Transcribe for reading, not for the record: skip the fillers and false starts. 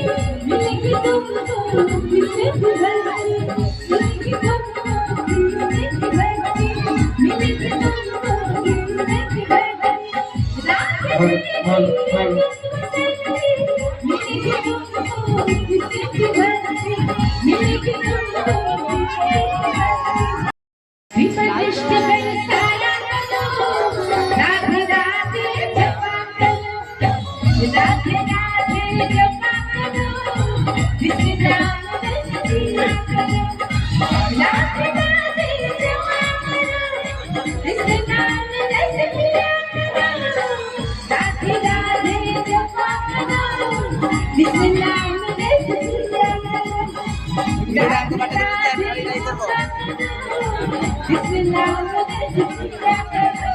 मिलेगी तुमको इससे भी बढ़के, मिलेगी तुमको इससे भी बढ़के, मिलेगी तुमको इससे भी बढ़के। रात मिलेगी तुमको इससे भी बढ़के, मिलेगी तुमको इससे भी बढ़के। विपदिष्ट बरसाया करो, राधे राधे जपा करो, राधे राधे जपा करो, जिसके नाम में जिया करो, राधे राधे जपा करो, जिसके नाम में जिया करो, राधे राधे जपा करो, जिसके नाम में जिया करो, राधे राधे जपा करो, जिसके नाम में जिया करो।